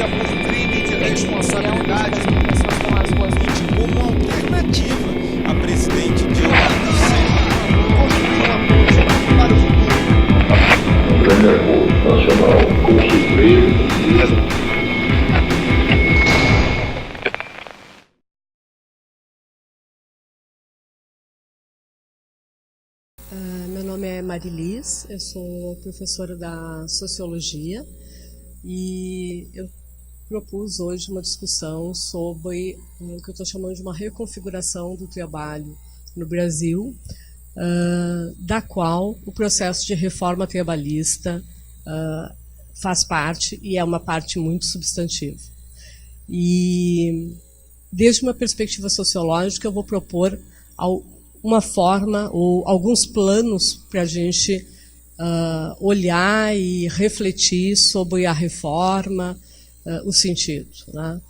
por crime de responsabilidade como alternativa a presidente Dilma Rousseff. construir uma política para o futuro. Um grande acordo nacional com o Meu nome é Marilis, eu sou professora da Sociologia e eu propus hoje uma discussão sobre o que eu estou chamando de uma reconfiguração do trabalho no Brasil, da qual o processo de reforma trabalhista faz parte e é uma parte muito substantiva. E, desde uma perspectiva sociológica, eu vou propor uma forma ou alguns planos para a gente olhar e refletir sobre a reforma, o sentido, né?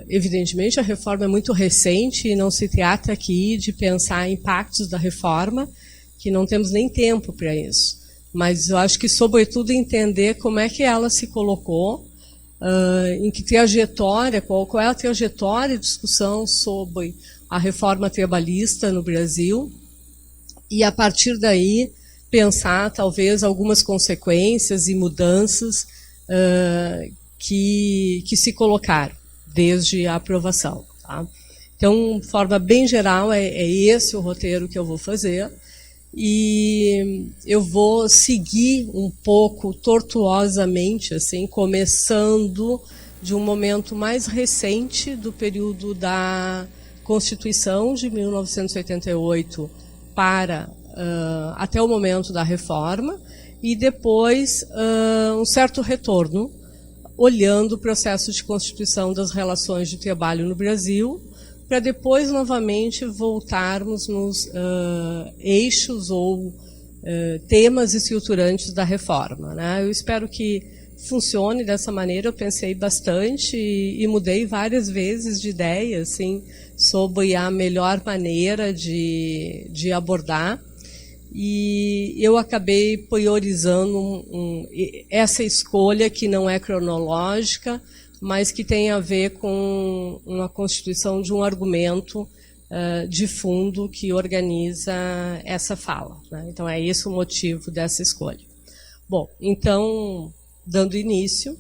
Evidentemente, a reforma é muito recente e não se trata aqui de pensar impactos da reforma, que não temos nem tempo para isso. Mas eu acho que, sobretudo, entender como é que ela se colocou, em que trajetória, qual é a trajetória de discussão sobre a reforma trabalhista no Brasil, e a partir daí pensar talvez algumas consequências e mudanças que se colocaram desde a aprovação. Tá? Então, de forma bem geral, é esse o roteiro que eu vou fazer, e eu vou seguir um pouco tortuosamente, assim, começando de um momento mais recente do período da Constituição de 1988 para até o momento da reforma, e depois um certo retorno, olhando o processo de constituição das relações de trabalho no Brasil, para depois novamente voltarmos nos eixos ou temas estruturantes da reforma, né? Eu espero que funcione dessa maneira. Eu pensei bastante e mudei várias vezes de ideia, assim, sobre a melhor maneira de abordar, e eu acabei priorizando essa escolha que não é cronológica, mas que tem a ver com uma constituição de um argumento de fundo que organiza essa fala, né? Então é esse o motivo dessa escolha. Bom, então, dando início,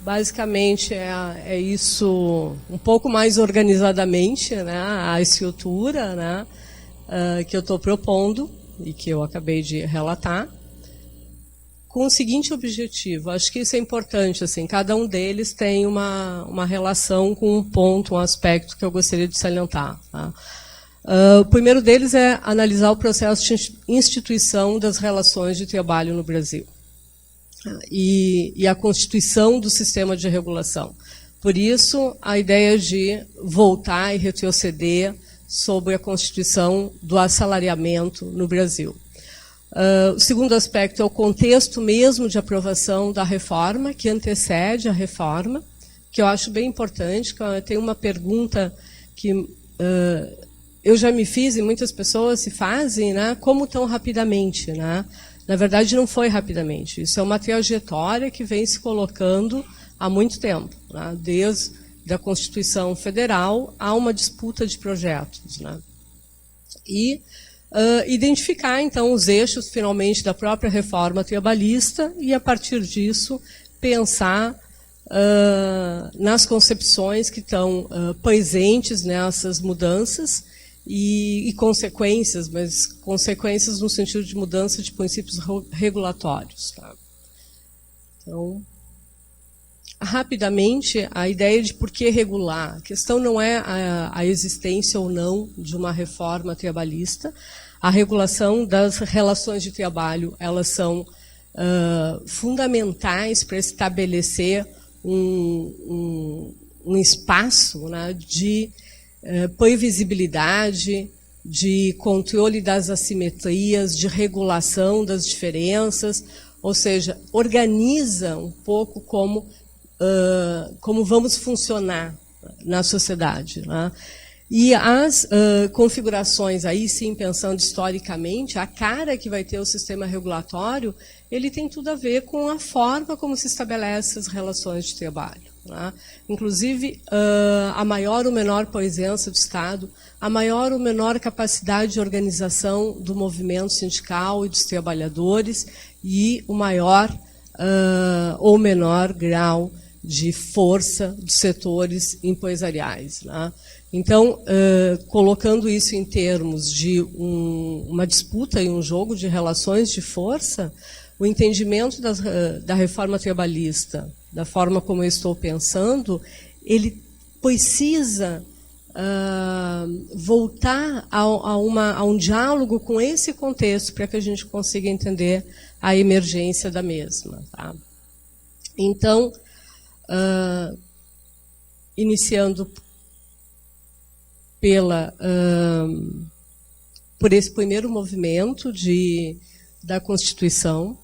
basicamente é isso, um pouco mais organizadamente, né, a estrutura, né, que eu estou propondo e que eu acabei de relatar, com o seguinte objetivo. Acho que isso é importante, assim, cada um deles tem uma relação com um ponto, um aspecto que eu gostaria de salientar. Tá? O primeiro deles é analisar o processo de instituição das relações de trabalho no Brasil e a constituição do sistema de regulação. Por isso, a ideia de voltar e retroceder sobre a constituição do assalariamento no Brasil. O segundo aspecto é o contexto mesmo de aprovação da reforma, que antecede a reforma, que eu acho bem importante. Tem uma pergunta que eu já me fiz e muitas pessoas se fazem, né? Como tão rapidamente, né? Na verdade, não foi rapidamente. Isso é uma trajetória que vem se colocando há muito tempo, né? Desde a Constituição Federal há uma disputa de projetos, né? E identificar, então, os eixos, finalmente, da própria reforma trabalhista e, a partir disso, pensar nas concepções que estão presentes nessas mudanças e consequências, mas consequências no sentido de mudança de princípios regulatórios. Tá? Então, rapidamente, a ideia de por que regular. A questão não é a existência ou não de uma reforma trabalhista. A regulação das relações de trabalho, elas são fundamentais para estabelecer um espaço, né, de previsibilidade, de controle das assimetrias, de regulação das diferenças, ou seja, organiza um pouco como vamos funcionar na sociedade, né? E as configurações, aí sim, pensando historicamente, a cara que vai ter o sistema regulatório, ele tem tudo a ver com a forma como se estabelece as relações de trabalho. Né? Inclusive, a maior ou menor presença do Estado, a maior ou menor capacidade de organização do movimento sindical e dos trabalhadores e o maior ou menor grau de força dos setores empresariais. Né? Então, colocando isso em termos de uma disputa e um jogo de relações de força, o entendimento da reforma trabalhista, da forma como eu estou pensando, ele precisa voltar a um diálogo com esse contexto para que a gente consiga entender a emergência da mesma. Tá? Então, iniciando por esse primeiro movimento da Constituição,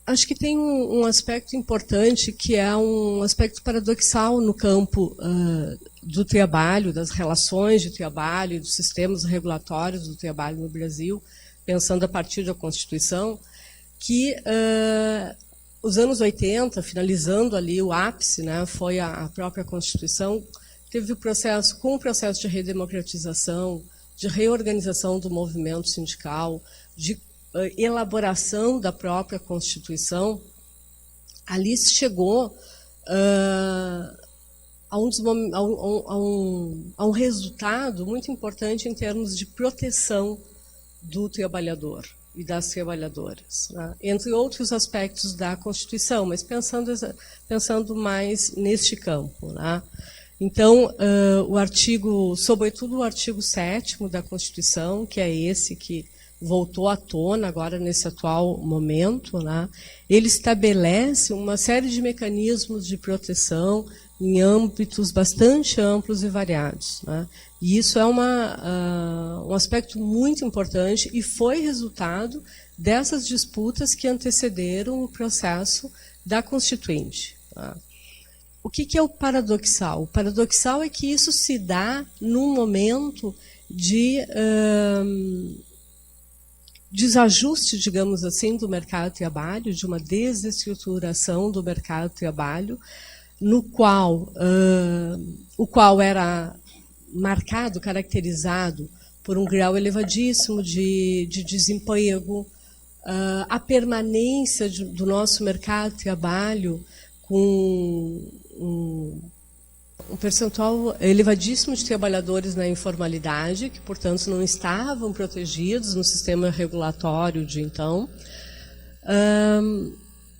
acho que tem um aspecto importante, que é um aspecto paradoxal no campo do trabalho, das relações de trabalho e dos sistemas regulatórios do trabalho no Brasil, pensando a partir da Constituição, que os anos 80, finalizando ali o ápice, né, foi a própria Constituição, teve o processo de redemocratização, de reorganização do movimento sindical, de elaboração da própria Constituição. Ali se chegou a um resultado muito importante em termos de proteção do trabalhador e das trabalhadoras, né? Entre outros aspectos da Constituição, mas pensando mais neste campo, né? Então, sobretudo o artigo 7º da Constituição, que é esse que voltou à tona agora nesse atual momento, né? Ele estabelece uma série de mecanismos de proteção em âmbitos bastante amplos e variados, né? E isso é um aspecto muito importante e foi resultado dessas disputas que antecederam o processo da Constituinte. Tá? O que é o paradoxal? O paradoxal é que isso se dá num momento de desajuste, digamos assim, do mercado de trabalho, de uma desestruturação do mercado de trabalho, no qual o qual era marcado, caracterizado por um grau elevadíssimo de desemprego, a permanência do nosso mercado de trabalho com um percentual elevadíssimo de trabalhadores na informalidade, que, portanto, não estavam protegidos no sistema regulatório de então.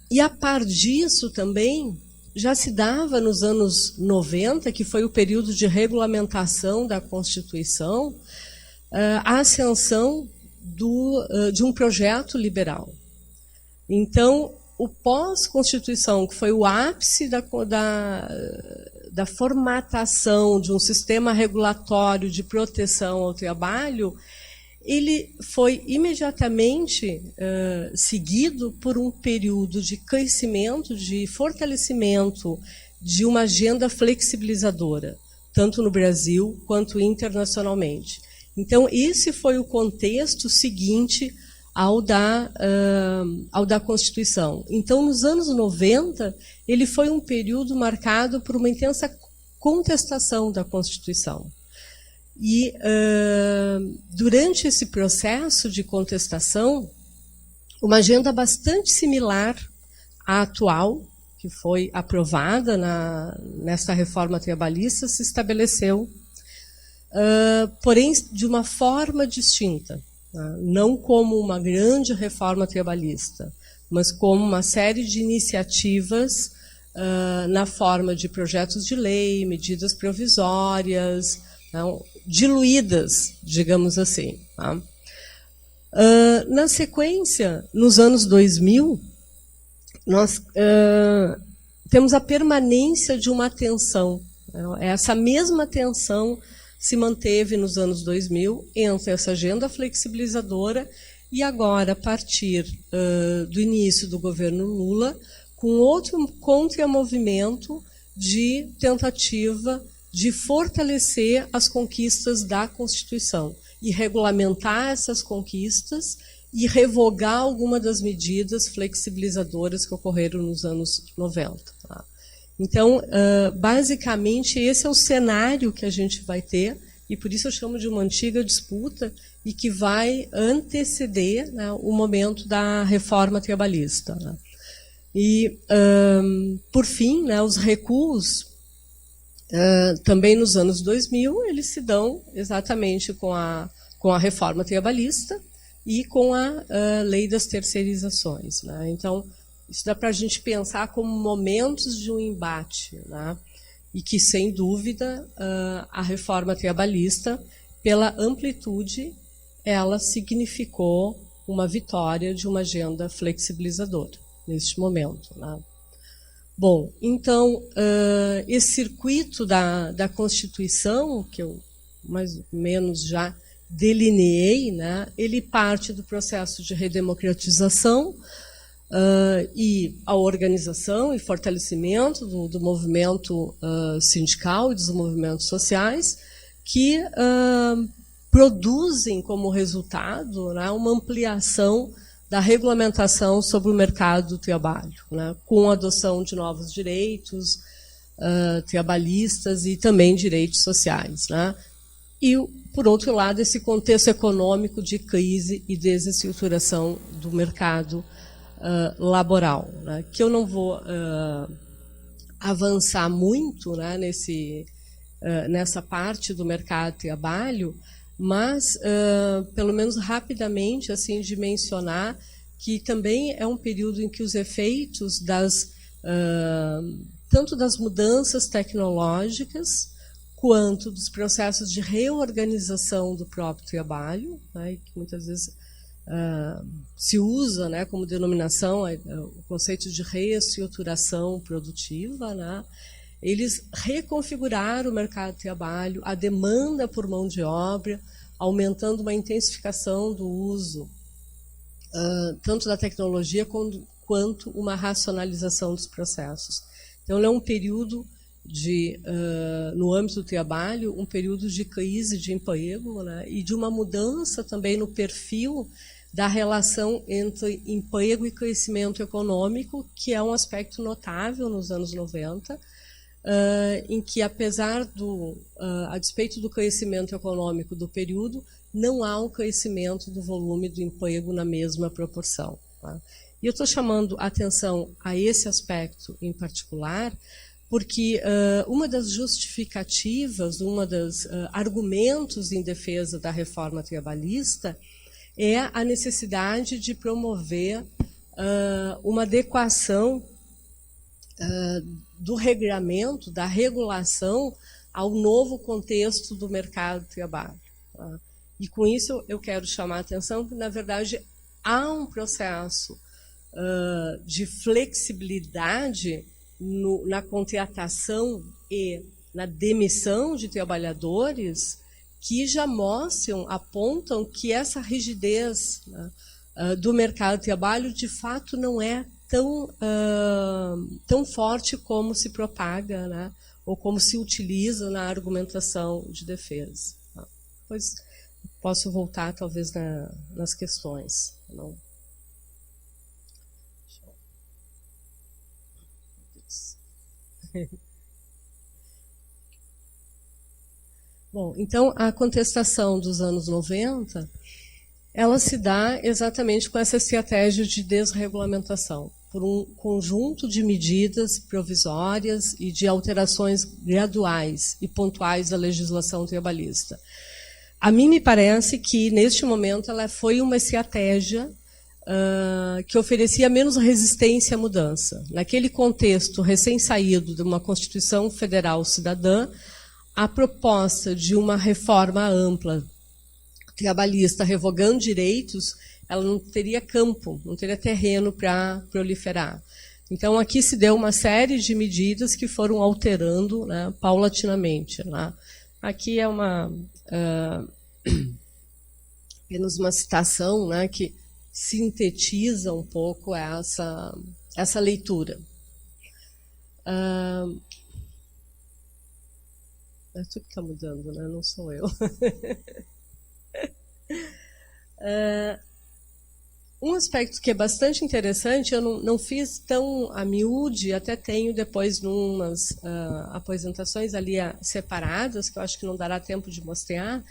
E, a par disso, também, já se dava nos anos 90, que foi o período de regulamentação da Constituição, a ascensão de um projeto liberal. Então, o pós-Constituição, que foi o ápice da formatação de um sistema regulatório de proteção ao trabalho, ele foi imediatamente seguido por um período de crescimento, de fortalecimento de uma agenda flexibilizadora, tanto no Brasil quanto internacionalmente. Então, esse foi o contexto seguinte ao da Constituição. Então, nos anos 90, ele foi um período marcado por uma intensa contestação da Constituição. E, durante esse processo de contestação, uma agenda bastante similar à atual, que foi aprovada nesta reforma trabalhista, se estabeleceu, porém de uma forma distinta, né? Não como uma grande reforma trabalhista, mas como uma série de iniciativas na forma de projetos de lei, medidas provisórias, não, diluídas, digamos assim. Tá? Na sequência, nos anos 2000, nós temos a permanência de uma tensão. Essa mesma tensão se manteve nos anos 2000 entre essa agenda flexibilizadora e agora, a partir do início do governo Lula, com outro contramovimento de tentativa de fortalecer as conquistas da Constituição e regulamentar essas conquistas e revogar alguma das medidas flexibilizadoras que ocorreram nos anos 90. Tá? Então, basicamente, esse é o cenário que a gente vai ter, e por isso eu chamo de uma antiga disputa, e que vai anteceder, né, o momento da reforma trabalhista. Né? E, por fim, né, os recuos, também nos anos 2000, eles se dão exatamente com a reforma trabalhista e com a lei das terceirizações. Né? Então, isso dá para a gente pensar como momentos de um embate, né? E que, sem dúvida, a reforma trabalhista, pela amplitude, ela significou uma vitória de uma agenda flexibilizadora neste momento. Né? Bom, então, esse circuito da Constituição, que eu mais ou menos já delineei, né, ele parte do processo de redemocratização e a organização e fortalecimento do movimento sindical e dos movimentos sociais, que produzem como resultado, né, uma ampliação da regulamentação sobre o mercado do trabalho, né, com a adoção de novos direitos trabalhistas e também direitos sociais. Né, e, por outro lado, esse contexto econômico de crise e desestruturação do mercado laboral, né, que eu não vou avançar muito, né, nessa parte do mercado de trabalho, mas, pelo menos rapidamente, assim, de mencionar que também é um período em que os efeitos tanto das mudanças tecnológicas quanto dos processos de reorganização do próprio trabalho, né, que muitas vezes se usa, né, como denominação o conceito de reestruturação produtiva, né, eles reconfiguraram o mercado de trabalho, a demanda por mão de obra, aumentando uma intensificação do uso tanto da tecnologia quanto uma racionalização dos processos. Então, é um período no âmbito do trabalho, um período de crise de emprego, né, e de uma mudança também no perfil da relação entre emprego e crescimento econômico, que é um aspecto notável nos anos 90, em que, apesar a despeito do crescimento econômico do período, não há um crescimento do volume do emprego na mesma proporção. Tá? E eu estou chamando a atenção a esse aspecto em particular, porque uma das justificativas, uma dos argumentos em defesa da reforma trabalhista é a necessidade de promover uma adequação do regramento, da regulação ao novo contexto do mercado de trabalho. Tá? E com isso eu quero chamar a atenção que, na verdade, há um processo de flexibilidade na contratação e na demissão de trabalhadores que já apontam que essa rigidez, né, do mercado de trabalho, de fato, não é tão forte como se propaga, né, ou como se utiliza na argumentação de defesa. Tá? Depois posso voltar, talvez, nas questões. Não. Bom, então, a contestação dos anos 90, ela se dá exatamente com essa estratégia de desregulamentação, por um conjunto de medidas provisórias e de alterações graduais e pontuais da legislação trabalhista. A mim me parece que, neste momento, ela foi uma estratégia que oferecia menos resistência à mudança. Naquele contexto recém-saído de uma Constituição Federal cidadã, a proposta de uma reforma ampla trabalhista revogando direitos, ela não teria campo, não teria terreno para proliferar. Então, aqui se deu uma série de medidas que foram alterando, né, paulatinamente. Né? Aqui é apenas uma citação, né, que sintetiza um pouco essa leitura. É tu que está mudando, né? Não sou eu. Um aspecto que é bastante interessante, eu não fiz tão a miúde, até tenho depois numas apresentações ali separadas, que eu acho que não dará tempo de mostrar.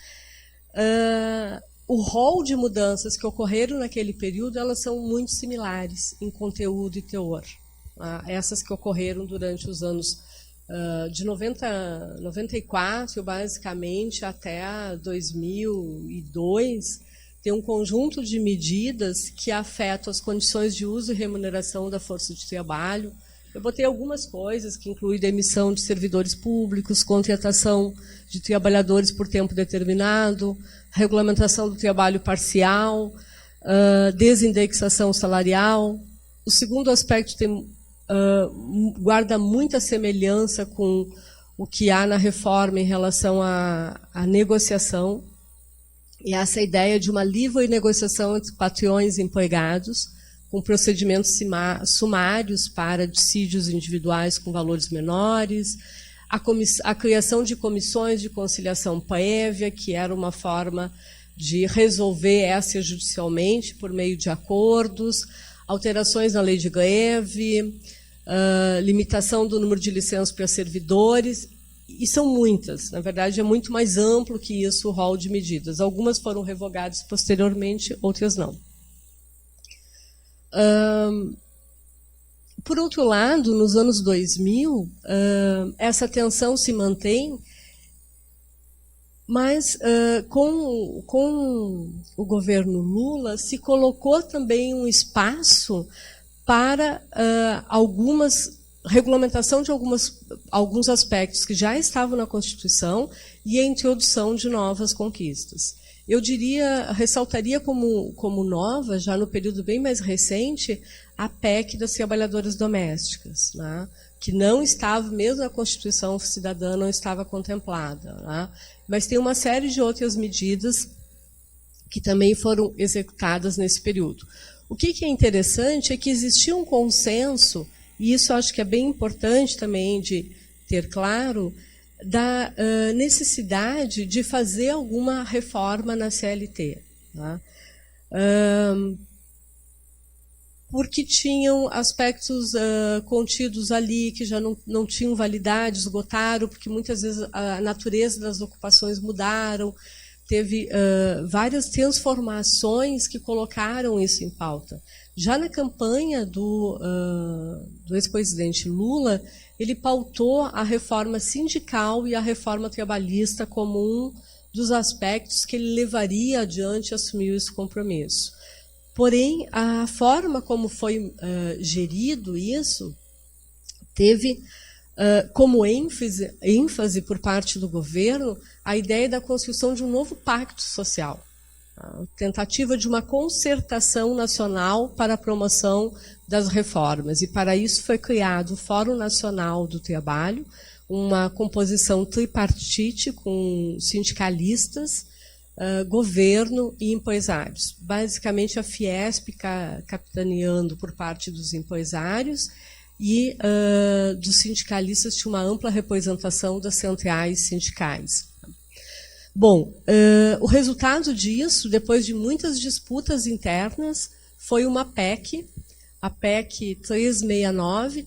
O rol de mudanças que ocorreram naquele período, elas são muito similares em conteúdo e teor. Essas que ocorreram durante os anos de 94, basicamente, até 2002, tem um conjunto de medidas que afetam as condições de uso e remuneração da força de trabalho. Eu botei algumas coisas que incluem demissão de servidores públicos, contratação de trabalhadores por tempo determinado, regulamentação do trabalho parcial, desindexação salarial. O segundo aspecto guarda muita semelhança com o que há na reforma em relação à negociação, e essa ideia de uma livre negociação entre patrões e empregados, com procedimentos sumários para dissídios individuais com valores menores, a criação de comissões de conciliação prévia, que era uma forma de resolver extrajudicialmente por meio de acordos, alterações na lei de greve, limitação do número de licenças para servidores, e são muitas. Na verdade, é muito mais amplo que isso o rol de medidas. Algumas foram revogadas posteriormente, outras não. Por outro lado, nos anos 2000, essa tensão se mantém, mas com o governo Lula se colocou também um espaço para regulamentação de alguns aspectos que já estavam na Constituição e a introdução de novas conquistas. Eu ressaltaria como nova, já no período bem mais recente, a PEC das trabalhadoras domésticas, né, que não estava, mesmo na Constituição Cidadã, não estava contemplada. Né, mas tem uma série de outras medidas que também foram executadas nesse período. O que é interessante é que existia um consenso, e isso eu acho que é bem importante também de ter claro, da necessidade de fazer alguma reforma na CLT. Tá? Porque tinham aspectos contidos ali que já não tinham validade, esgotaram, porque muitas vezes a natureza das ocupações mudaram, teve várias transformações que colocaram isso em pauta. Já na campanha do ex-presidente Lula, ele pautou a reforma sindical e a reforma trabalhista como um dos aspectos que ele levaria adiante e assumiu esse compromisso. Porém, a forma como foi gerido isso teve como ênfase por parte do governo a ideia da construção de um novo pacto social, a tentativa de uma concertação nacional para a promoção das reformas. E para isso foi criado o Fórum Nacional do Trabalho, uma composição tripartite com sindicalistas, governo e empresários. Basicamente a Fiesp capitaneando por parte dos empresários e dos sindicalistas tinha uma ampla representação das centrais sindicais. Bom, o resultado disso, depois de muitas disputas internas, foi uma PEC, a PEC 369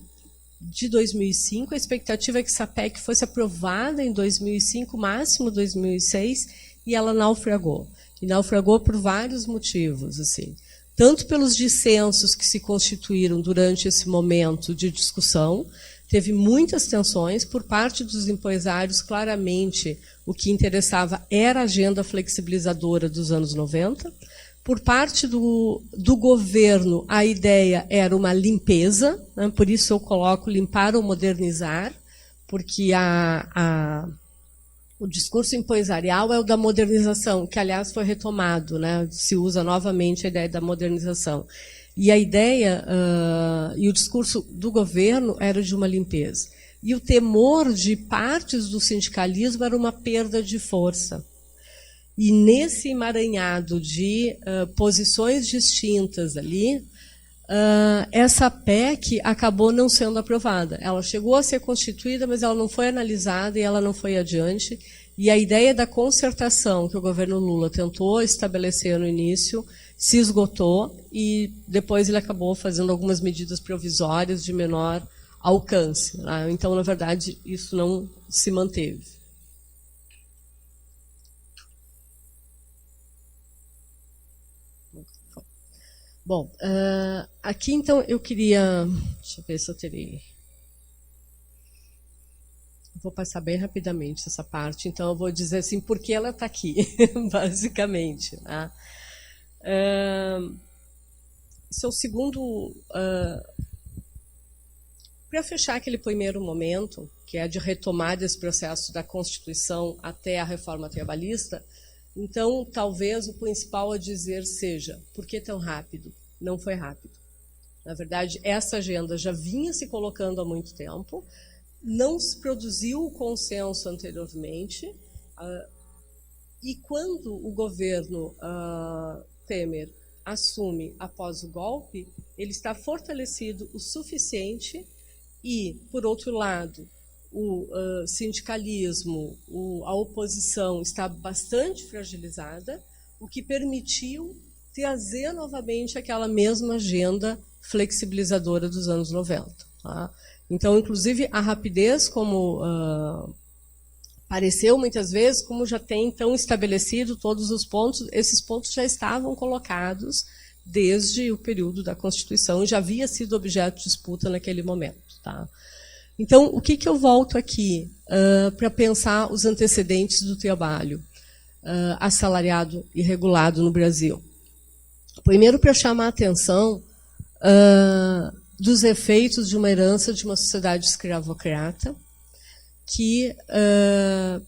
de 2005. A expectativa é que essa PEC fosse aprovada em 2005, máximo 2006, e ela naufragou. E naufragou por vários motivos, assim. Tanto pelos dissensos que se constituíram durante esse momento de discussão, teve muitas tensões por parte dos empresários. Claramente, o que interessava era a agenda flexibilizadora dos anos 90. Por parte do governo, a ideia era uma limpeza, né? Por isso eu coloco limpar ou modernizar, porque o discurso empresarial é o da modernização, que, aliás, foi retomado, né? Se usa novamente a ideia da modernização. E a ideia e o discurso do governo era de uma limpeza. E o temor de partes do sindicalismo era uma perda de força. E nesse emaranhado de posições distintas ali, essa PEC acabou não sendo aprovada. Ela chegou a ser constituída, mas ela não foi analisada e ela não foi adiante. E a ideia da concertação que o governo Lula tentou estabelecer no início se esgotou e depois ele acabou fazendo algumas medidas provisórias de menor alcance, né? Então, na verdade, isso não se manteve. Bom, aqui então eu queria... Deixa eu ver se eu terei... Vou passar bem rapidamente essa parte, então eu vou dizer assim, por que ela está aqui, basicamente. Né? Esse é o segundo... Para fechar aquele primeiro momento, que é de retomar esse processo da Constituição até a reforma trabalhista, então, talvez o principal a dizer seja, por que tão rápido? Não foi rápido. Na verdade, essa agenda já vinha se colocando há muito tempo, não se produziu o consenso anteriormente, e quando o governo Temer assume após o golpe, ele está fortalecido o suficiente e, por outro lado, o sindicalismo, a oposição está bastante fragilizada, o que permitiu trazer novamente aquela mesma agenda flexibilizadora dos anos 90. Tá? Então, inclusive, a rapidez, como pareceu muitas vezes, como já tem então estabelecido todos os pontos, esses pontos já estavam colocados desde o período da Constituição e já havia sido objeto de disputa naquele momento. Tá? Então, o que eu volto aqui para pensar os antecedentes do trabalho assalariado e regulado no Brasil? Primeiro, para chamar a atenção dos efeitos de uma herança de uma sociedade escravocrata que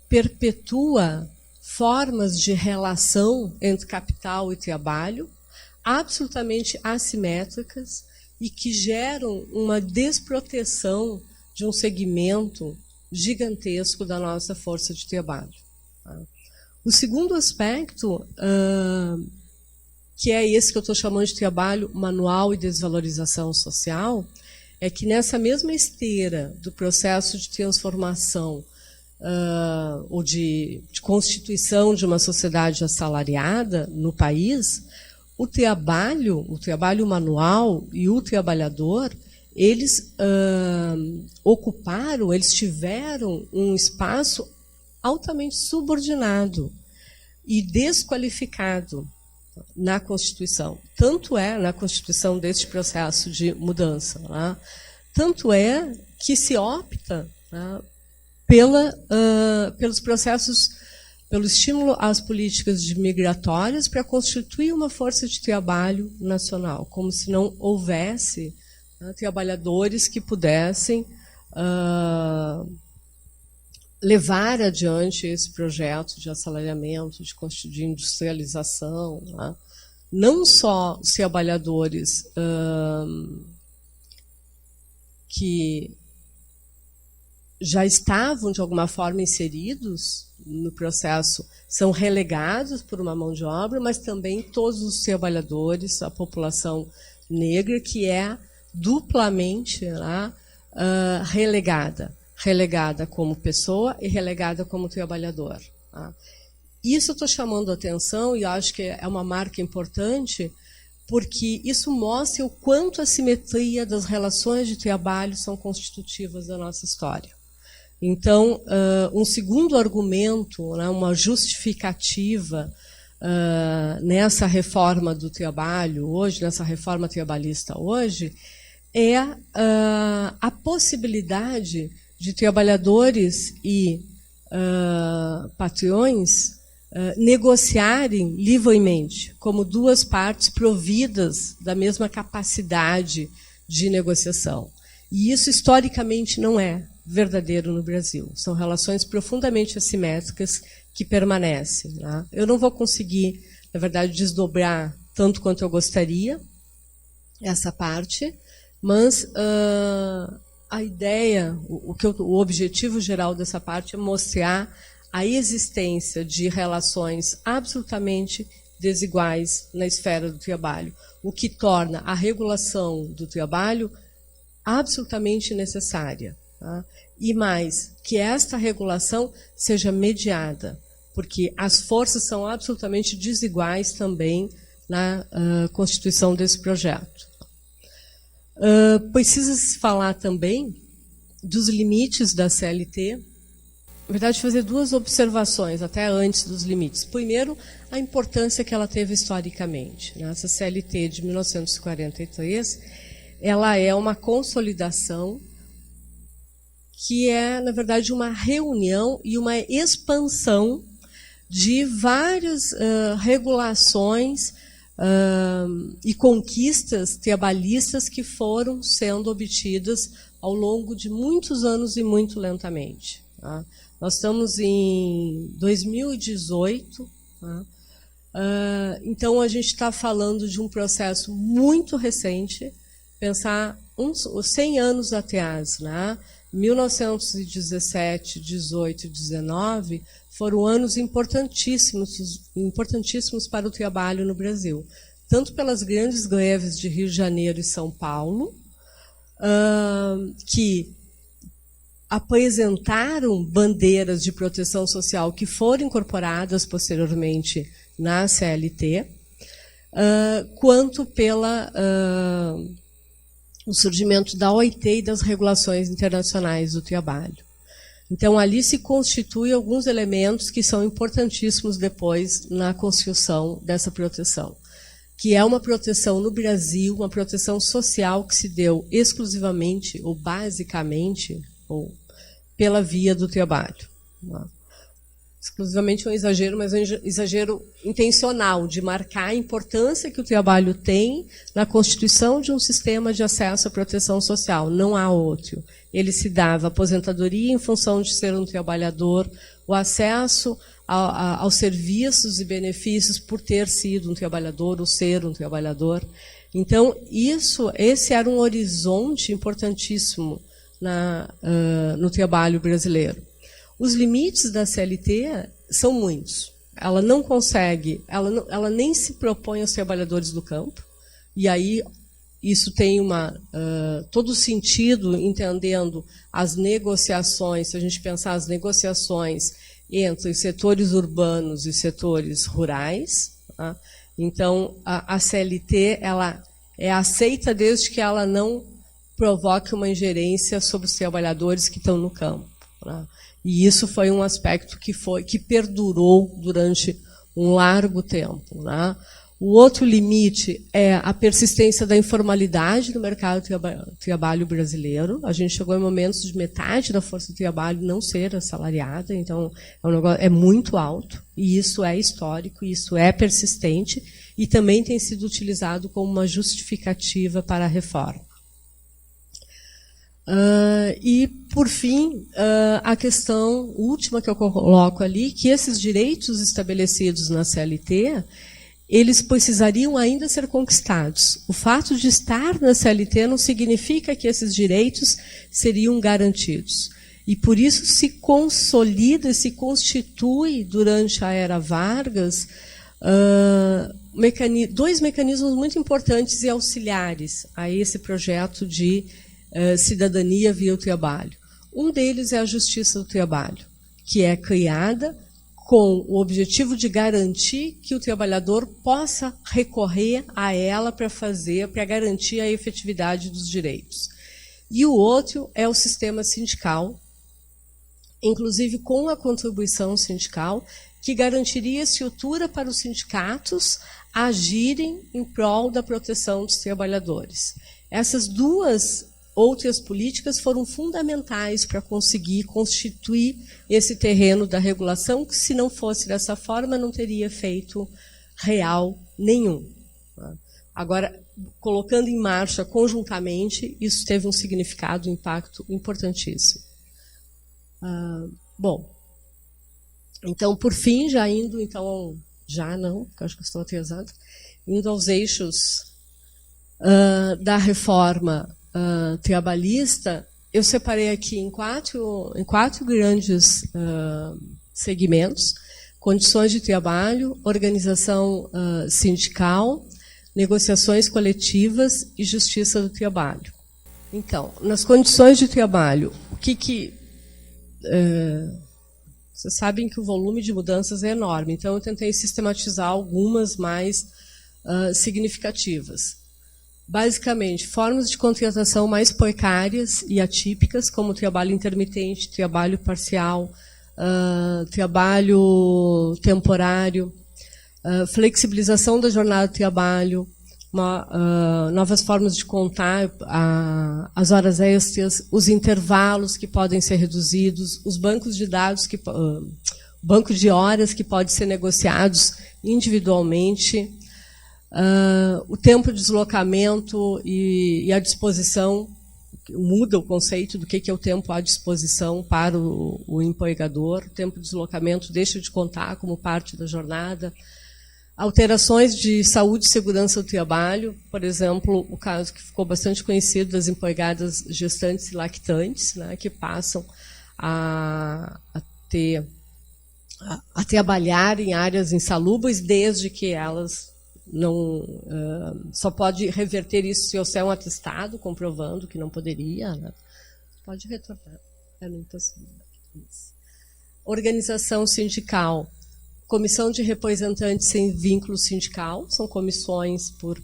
perpetua formas de relação entre capital e trabalho absolutamente assimétricas e que geram uma desproteção de um segmento gigantesco da nossa força de trabalho. Tá? O segundo aspecto, que é esse que eu estou chamando de trabalho manual e desvalorização social, é que nessa mesma esteira do processo de transformação ou de constituição de uma sociedade assalariada no país, o trabalho manual e o trabalhador, eles eles tiveram um espaço altamente subordinado e desqualificado na Constituição. Tanto é na Constituição deste processo de mudança. Né? Tanto é que se opta, né, pelos processos, pelo estímulo às políticas migratórias para constituir uma força de trabalho nacional, como se não houvesse trabalhadores que pudessem levar adiante esse projeto de assalariamento, de industrialização. Né? Não só os trabalhadores que já estavam, de alguma forma, inseridos no processo, são relegados por uma mão de obra, mas também todos os trabalhadores, a população negra, que é duplamente relegada. Relegada como pessoa e relegada como trabalhador. Tá? Isso eu estou chamando a atenção e acho que é uma marca importante, porque isso mostra o quanto a simetria das relações de trabalho são constitutivas da nossa história. Então, um segundo argumento, né, uma justificativa nessa reforma do trabalho hoje, nessa reforma trabalhista hoje, é a possibilidade de trabalhadores e patrões negociarem livremente, como duas partes providas da mesma capacidade de negociação. E isso, historicamente, não é verdadeiro no Brasil. São relações profundamente assimétricas que permanecem. Né? Eu não vou conseguir, na verdade, desdobrar tanto quanto eu gostaria essa parte, mas a ideia, o objetivo geral dessa parte é mostrar a existência de relações absolutamente desiguais na esfera do trabalho, o que torna a regulação do trabalho absolutamente necessária. Tá? E mais, que esta regulação seja mediada, porque as forças são absolutamente desiguais também na constituição desse projeto. Precisa-se falar também dos limites da CLT. Na verdade, fazer duas observações, até antes dos limites. Primeiro, a importância que ela teve historicamente. Essa CLT de 1943, ela é uma consolidação que é, na verdade, uma reunião e uma expansão de várias regulações e conquistas trabalhistas que foram sendo obtidas ao longo de muitos anos e muito lentamente. Tá? Nós estamos em 2018, tá? Então a gente está falando de um processo muito recente, pensar 100 anos atrás, né? 1917, 18 e 19 foram anos importantíssimos para o trabalho no Brasil, tanto pelas grandes greves de Rio de Janeiro e São Paulo, que apresentaram bandeiras de proteção social que foram incorporadas posteriormente na CLT, quanto pela o surgimento da OIT e das regulações internacionais do trabalho. Então, ali se constituem alguns elementos que são importantíssimos depois na construção dessa proteção, que é uma proteção no Brasil, uma proteção social que se deu exclusivamente ou basicamente ou pela via do trabalho. Exclusivamente um exagero, mas um exagero intencional, de marcar a importância que o trabalho tem na constituição de um sistema de acesso à proteção social. Não há outro. Ele se dava aposentadoria em função de ser um trabalhador, o acesso aos serviços e benefícios por ter sido um trabalhador ou ser um trabalhador. Então, esse era um horizonte importantíssimo no trabalho brasileiro. Os limites da CLT são muitos. Ela não consegue, ela nem se propõe aos trabalhadores do campo, e aí isso tem todo sentido, entendendo as negociações, se a gente pensar as negociações entre setores urbanos e setores rurais. Tá? Então, a CLT ela é aceita desde que ela não provoque uma ingerência sobre os trabalhadores que estão no campo. Tá? E isso foi um aspecto que perdurou durante um largo tempo. Né? O outro limite é a persistência da informalidade no mercado de trabalho brasileiro. A gente chegou em momentos de metade da força de trabalho não ser assalariada, então é muito alto, e isso é histórico, isso é persistente, e também tem sido utilizado como uma justificativa para a reforma. E, por fim, a questão última que eu coloco ali, que esses direitos estabelecidos na CLT, eles precisariam ainda ser conquistados. O fato de estar na CLT não significa que esses direitos seriam garantidos. E, por isso, se consolida, se constitui, durante a era Vargas, dois mecanismos muito importantes e auxiliares a esse projeto de cidadania via o trabalho. Um deles é a Justiça do Trabalho, que é criada com o objetivo de garantir que o trabalhador possa recorrer a ela para garantir a efetividade dos direitos. E o outro é o sistema sindical, inclusive com a contribuição sindical, que garantiria estrutura para os sindicatos agirem em prol da proteção dos trabalhadores. Essas duas outras políticas foram fundamentais para conseguir constituir esse terreno da regulação, que, se não fosse dessa forma, não teria efeito real nenhum. Agora, colocando em marcha conjuntamente, isso teve um significado, um impacto importantíssimo. Bom, então, por fim, já indo, então, porque acho que estou atrasada, indo aos eixos da reforma trabalhista, eu separei aqui em quatro grandes segmentos. condições de trabalho, organização sindical, negociações coletivas e justiça do trabalho. Então, nas condições de trabalho, vocês sabem que o volume de mudanças é enorme, então eu tentei sistematizar algumas mais significativas. Basicamente, formas de contratação mais precárias e atípicas, como trabalho intermitente, trabalho parcial, trabalho temporário, flexibilização da jornada de trabalho, novas formas de contar as horas extras, os intervalos que podem ser reduzidos, os bancos de dados, banco de horas que podem ser negociados individualmente, o tempo de deslocamento e a disposição, muda o conceito do que é o tempo à disposição para o empregador, o tempo de deslocamento deixa de contar como parte da jornada, alterações de saúde e segurança do trabalho, por exemplo, o caso que ficou bastante conhecido das empregadas gestantes e lactantes, né, que passam a trabalhar em áreas insalubres desde que elas não só pode reverter isso se houver um atestado comprovando que não poderia, né? Pode retornar. Organização sindical. Comissão de representantes sem vínculo sindical, são comissões por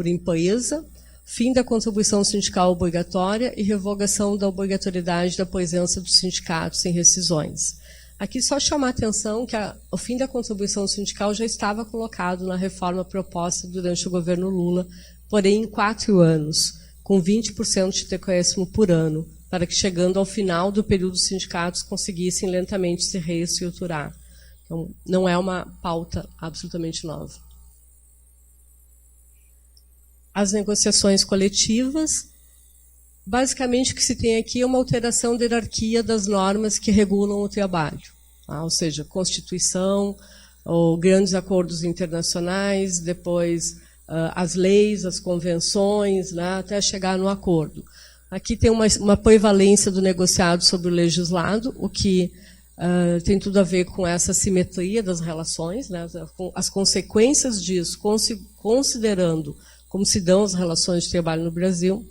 empresa, fim da contribuição sindical obrigatória e revogação da obrigatoriedade da presença dos sindicatos em rescisões. Aqui só chamar a atenção que o fim da contribuição sindical já estava colocado na reforma proposta durante o governo Lula, porém em 4 anos, com 20% de decréscimo por ano, para que chegando ao final do período os sindicatos conseguissem lentamente se reestruturar. Então, não é uma pauta absolutamente nova. As negociações coletivas, basicamente o que se tem aqui é uma alteração da hierarquia das normas que regulam o trabalho, tá? Ou seja, Constituição, ou grandes acordos internacionais, depois as leis, as convenções, né, até chegar no acordo. Aqui tem uma prevalência do negociado sobre o legislado, o que tem tudo a ver com essa simetria das relações, né, as consequências disso, considerando como se dão as relações de trabalho no Brasil,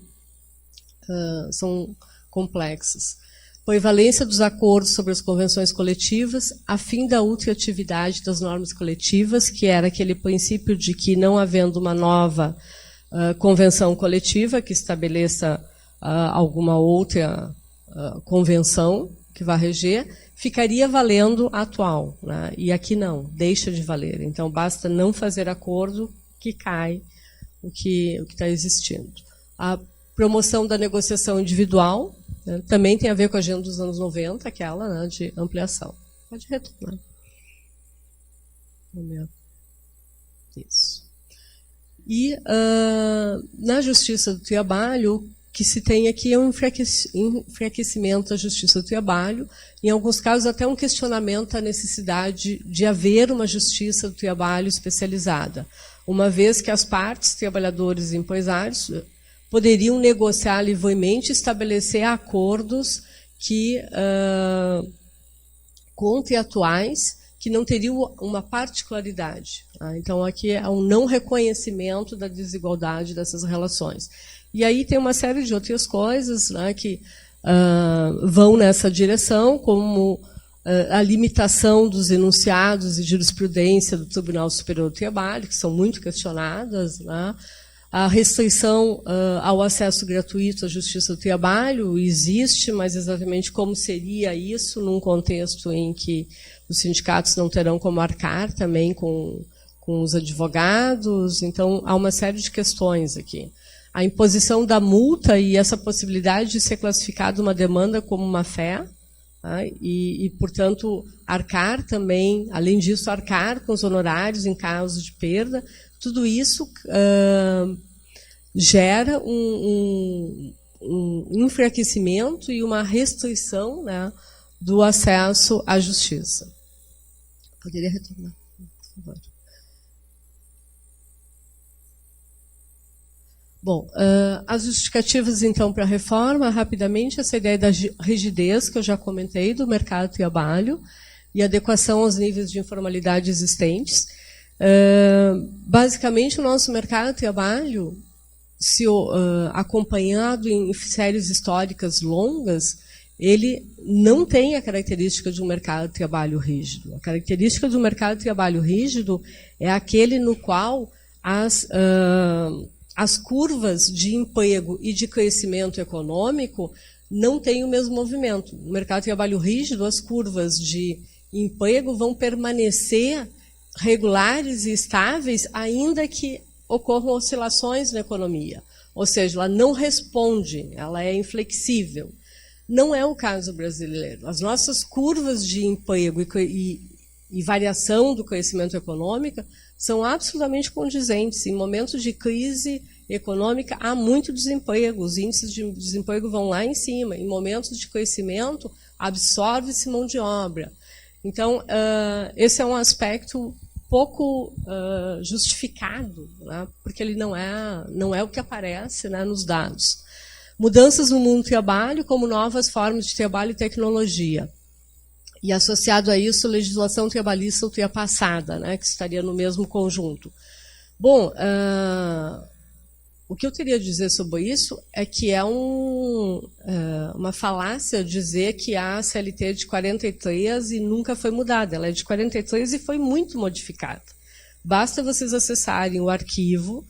são complexas. Prevalência dos acordos sobre as convenções coletivas, a fim da ultratividade das normas coletivas, que era aquele princípio de que, não havendo uma nova convenção coletiva que estabeleça alguma outra convenção que vai reger, ficaria valendo a atual, né? E aqui não, deixa de valer. Então, basta não fazer acordo que cai o que está existindo. A promoção da negociação individual, né, também tem a ver com a agenda dos anos 90, aquela, né, de ampliação. Pode retornar. Isso. E na Justiça do Trabalho, o que se tem aqui é um enfraquecimento da Justiça do Trabalho, em alguns casos até um questionamento da necessidade de haver uma Justiça do Trabalho especializada, uma vez que as partes, trabalhadores e empresários, poderiam negociar livremente e estabelecer acordos contratuais que não teriam uma particularidade. Tá? Então, aqui é um não reconhecimento da desigualdade dessas relações. E aí tem uma série de outras coisas, né, que vão nessa direção, como a limitação dos enunciados e jurisprudência do Tribunal Superior do Trabalho, que são muito questionadas, né? A restrição ao acesso gratuito à Justiça do Trabalho existe, mas exatamente como seria isso num contexto em que os sindicatos não terão como arcar também com os advogados. Então, há uma série de questões aqui. A imposição da multa e essa possibilidade de ser classificada uma demanda como uma fé, tá? E, portanto, arcar também, além disso, arcar com os honorários em caso de perda. Tudo isso gera um enfraquecimento e uma restrição, né, do acesso à justiça. Poderia retornar, por favor. Bom, as justificativas, então, para a reforma, rapidamente, essa ideia da rigidez, que eu já comentei, do mercado de trabalho, e adequação aos níveis de informalidade existentes. Basicamente, o nosso mercado de trabalho, se acompanhado em séries históricas longas, ele não tem a característica de um mercado de trabalho rígido. A característica do mercado de trabalho rígido é aquele no qual as curvas de emprego e de crescimento econômico não têm o mesmo movimento. No mercado de trabalho rígido, as curvas de emprego vão permanecer regulares e estáveis, ainda que ocorram oscilações na economia. Ou seja, ela não responde, ela é inflexível. Não é o caso brasileiro. As nossas curvas de emprego e variação do crescimento econômico são absolutamente condizentes. Em momentos de crise econômica, há muito desemprego, os índices de desemprego vão lá em cima. Em momentos de crescimento, absorve-se mão de obra. Então, esse é um aspecto pouco justificado, né, porque ele não é o que aparece, né, nos dados. Mudanças no mundo do trabalho, como novas formas de trabalho e tecnologia. E associado a isso, legislação trabalhista ultrapassada, né, que estaria no mesmo conjunto. Bom, o que eu teria a dizer sobre isso é que é uma falácia dizer que a CLT é de 43 e nunca foi mudada. Ela é de 43 e foi muito modificada. Basta vocês acessarem o arquivo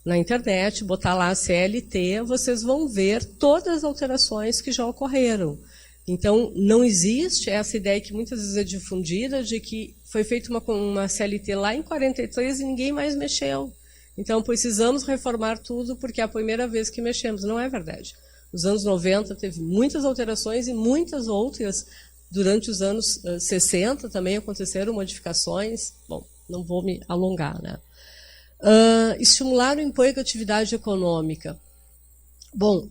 na internet, botar lá a CLT, vocês vão ver todas as alterações que já ocorreram. Então, não existe essa ideia que muitas vezes é difundida de que foi feita uma CLT lá em 43 e ninguém mais mexeu. Então, precisamos reformar tudo porque é a primeira vez que mexemos. Não é verdade. Nos anos 90 teve muitas alterações e muitas outras. Durante os anos 60 também aconteceram modificações. Bom, não vou me alongar, né? Estimular o emprego e atividade econômica. Bom,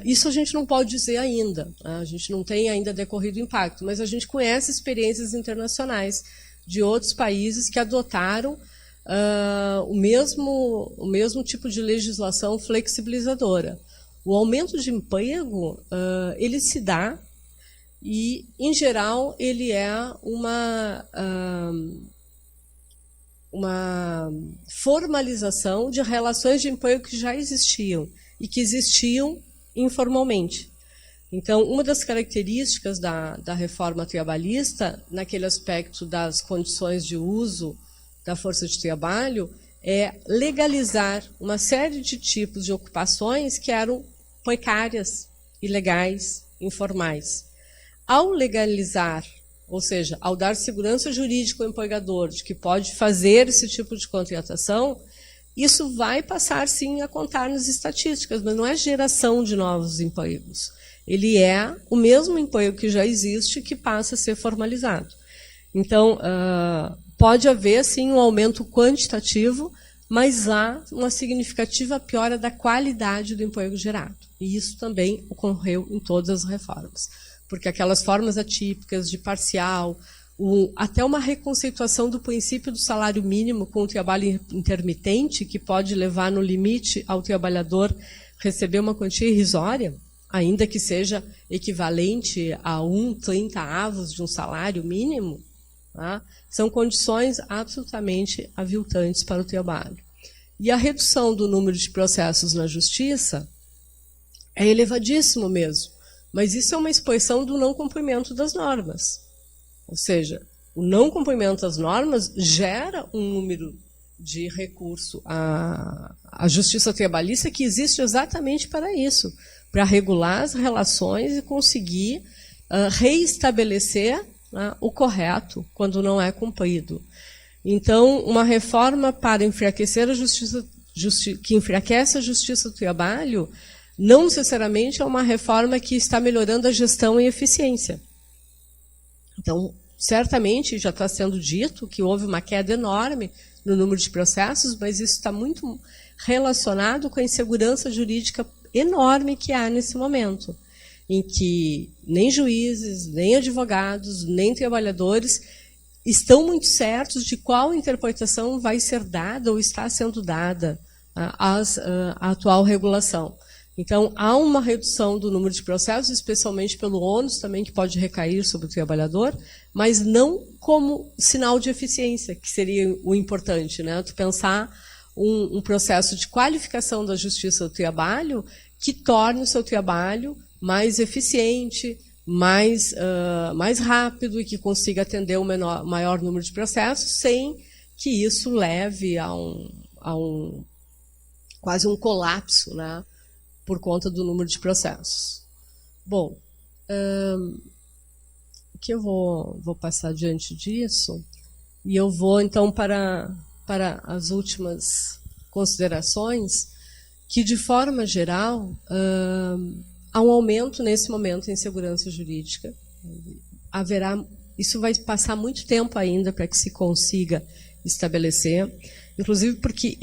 isso a gente não pode dizer ainda. A gente não tem ainda decorrido impacto, mas a gente conhece experiências internacionais de outros países que adotaram o mesmo tipo de legislação flexibilizadora. O aumento de emprego, ele se dá e, em geral, ele é uma formalização de relações de emprego que já existiam e que existiam informalmente. Então, uma das características da reforma trabalhista, naquele aspecto das condições de uso da força de trabalho, é legalizar uma série de tipos de ocupações que eram precárias, ilegais, informais. Ao legalizar, ou seja, ao dar segurança jurídica ao empregador de que pode fazer esse tipo de contratação, isso vai passar, sim, a contar nas estatísticas, mas não é geração de novos empregos. Ele é o mesmo emprego que já existe que passa a ser formalizado. Então, pode haver, sim, um aumento quantitativo, mas há uma significativa piora da qualidade do emprego gerado. E isso também ocorreu em todas as reformas. Porque aquelas formas atípicas de parcial, até uma reconceituação do princípio do salário mínimo com o trabalho intermitente, que pode levar no limite ao trabalhador receber uma quantia irrisória, ainda que seja equivalente a 1/30 de um salário mínimo, tá? São condições absolutamente aviltantes para o trabalho. E a redução do número de processos na justiça é elevadíssimo mesmo, mas isso é uma expressão do não cumprimento das normas. Ou seja, o não cumprimento das normas gera um número de recurso à justiça trabalhista que existe exatamente para isso, para regular as relações e conseguir reestabelecer, né, o correto quando não é cumprido. Então, uma reforma para enfraquecer a justiça, que enfraquece a justiça do trabalho, não necessariamente é uma reforma que está melhorando a gestão e eficiência. Então, certamente já está sendo dito que houve uma queda enorme no número de processos, mas isso está muito relacionado com a insegurança jurídica enorme que há nesse momento, em que nem juízes, nem advogados, nem trabalhadores estão muito certos de qual interpretação vai ser dada ou está sendo dada à atual regulação. Então, há uma redução do número de processos, especialmente pelo ônus também que pode recair sobre o trabalhador, mas não como sinal de eficiência, que seria o importante, né? Tu pensar um processo de qualificação da justiça do trabalho que torne o seu trabalho mais eficiente, mais rápido e que consiga atender o maior número de processos sem que isso leve a quase um colapso, né, por conta do número de processos. Bom, o que eu vou passar diante disso, e eu vou então para as últimas considerações, que de forma geral há um aumento nesse momento em segurança jurídica. Isso vai passar muito tempo ainda para que se consiga estabelecer, inclusive porque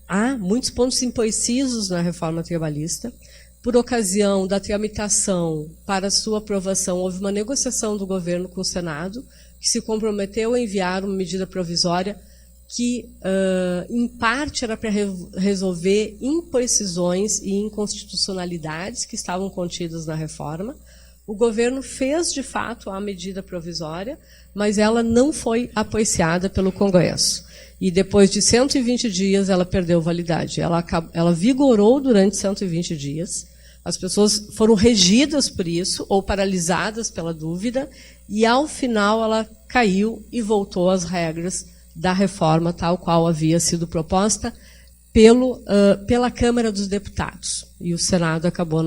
há muitos pontos imprecisos na reforma trabalhista. Por ocasião da tramitação para sua aprovação, houve uma negociação do governo com o Senado, que se comprometeu a enviar uma medida provisória que, em parte, era para resolver imprecisões e inconstitucionalidades que estavam contidas na reforma. O governo fez, de fato, a medida provisória, mas ela não foi apreciada pelo Congresso. E depois de 120 dias, ela perdeu validade. Ela vigorou durante 120 dias. As pessoas foram regidas por isso, ou paralisadas pela dúvida, e, ao final, ela caiu e voltou às regras da reforma tal qual havia sido proposta pela Câmara dos Deputados. E o Senado acabou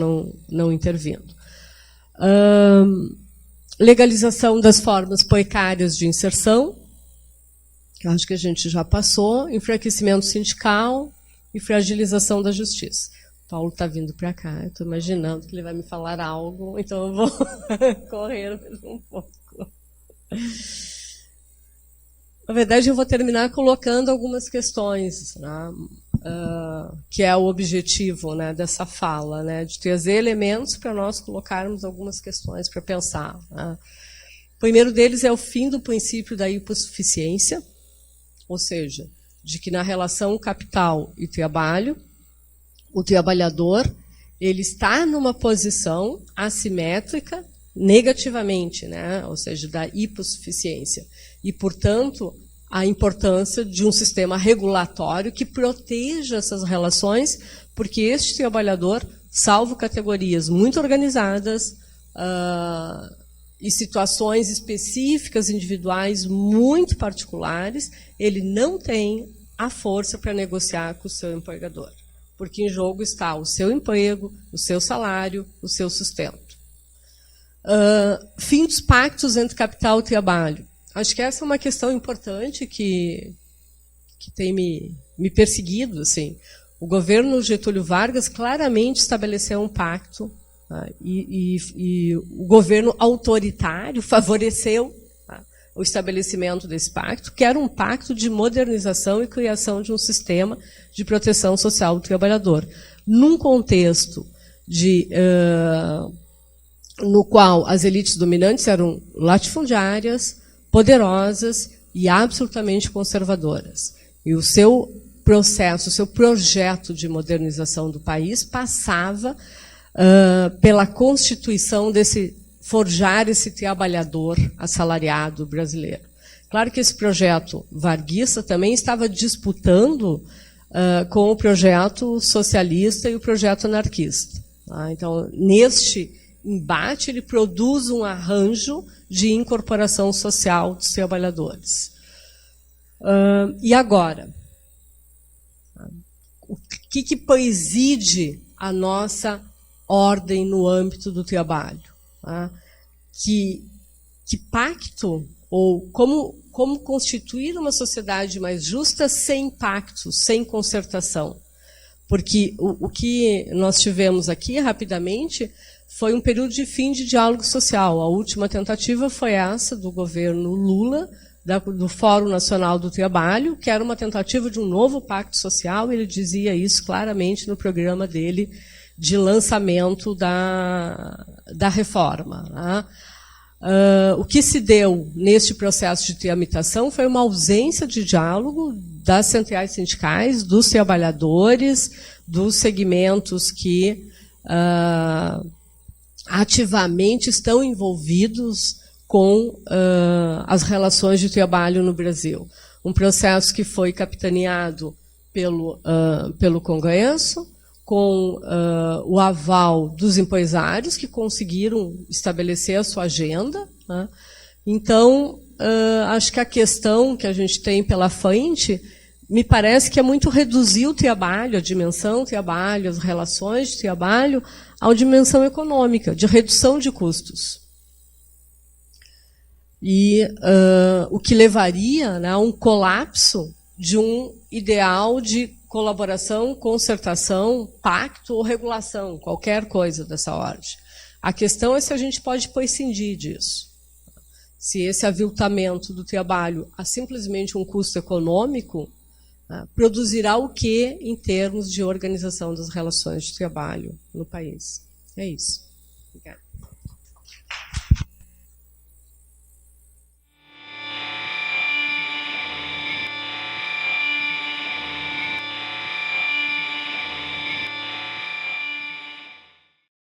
não intervindo. Legalização das formas precárias de inserção, que eu acho que a gente já passou, enfraquecimento sindical e fragilização da justiça. O Paulo está vindo para cá, eu estou imaginando que ele vai me falar algo, então eu vou correr um pouco. Na verdade, eu vou terminar colocando algumas questões, né, que é o objetivo, né, dessa fala, né, de trazer elementos para nós colocarmos algumas questões para pensar. Né. O primeiro deles é o fim do princípio da hipossuficiência, ou seja, de que na relação capital e trabalho, o trabalhador ele está numa posição assimétrica negativamente, né, ou seja, da hipossuficiência. E, portanto, a importância de um sistema regulatório que proteja essas relações, porque este trabalhador, salvo categorias muito organizadas e situações específicas, individuais, muito particulares, ele não tem a força para negociar com o seu empregador, porque em jogo está o seu emprego, o seu salário, o seu sustento. Fim dos pactos entre capital e trabalho. Acho que essa é uma questão importante que tem me perseguido. Assim. O governo Getúlio Vargas claramente estabeleceu um pacto, tá, e o governo autoritário favoreceu, tá, o estabelecimento desse pacto, que era um pacto de modernização e criação de um sistema de proteção social do trabalhador, num contexto no qual as elites dominantes eram latifundiárias, poderosas e absolutamente conservadoras. E o seu processo, o seu projeto de modernização do país passava pela constituição forjar esse trabalhador assalariado brasileiro. Claro que esse projeto varguista também estava disputando com o projeto socialista e o projeto anarquista. Tá? Então, neste embate, ele produz um arranjo de incorporação social dos trabalhadores. E agora? O que preside a nossa ordem no âmbito do trabalho? Que pacto, ou como constituir uma sociedade mais justa sem pactos, sem concertação? Porque o que nós tivemos aqui, rapidamente, foi um período de fim de diálogo social. A última tentativa foi essa do governo Lula, do Fórum Nacional do Trabalho, que era uma tentativa de um novo pacto social. Ele dizia isso claramente no programa dele de lançamento da reforma. Né? O que se deu neste processo de tramitação foi uma ausência de diálogo das centrais sindicais, dos trabalhadores, dos segmentos que ativamente estão envolvidos com as relações de trabalho no Brasil. Um processo que foi capitaneado pelo Congresso, com o aval dos empresários, que conseguiram estabelecer a sua agenda, né? Então, acho que a questão que a gente tem pela frente, me parece que é muito reduzir o trabalho, a dimensão do trabalho, as relações de trabalho, à dimensão econômica, de redução de custos. E o que levaria, né, a um colapso de um ideal de colaboração, concertação, pacto ou regulação, qualquer coisa dessa ordem. A questão é se a gente pode prescindir disso. Se esse aviltamento do trabalho a simplesmente um custo econômico, produzirá o que em termos de organização das relações de trabalho no país? É isso.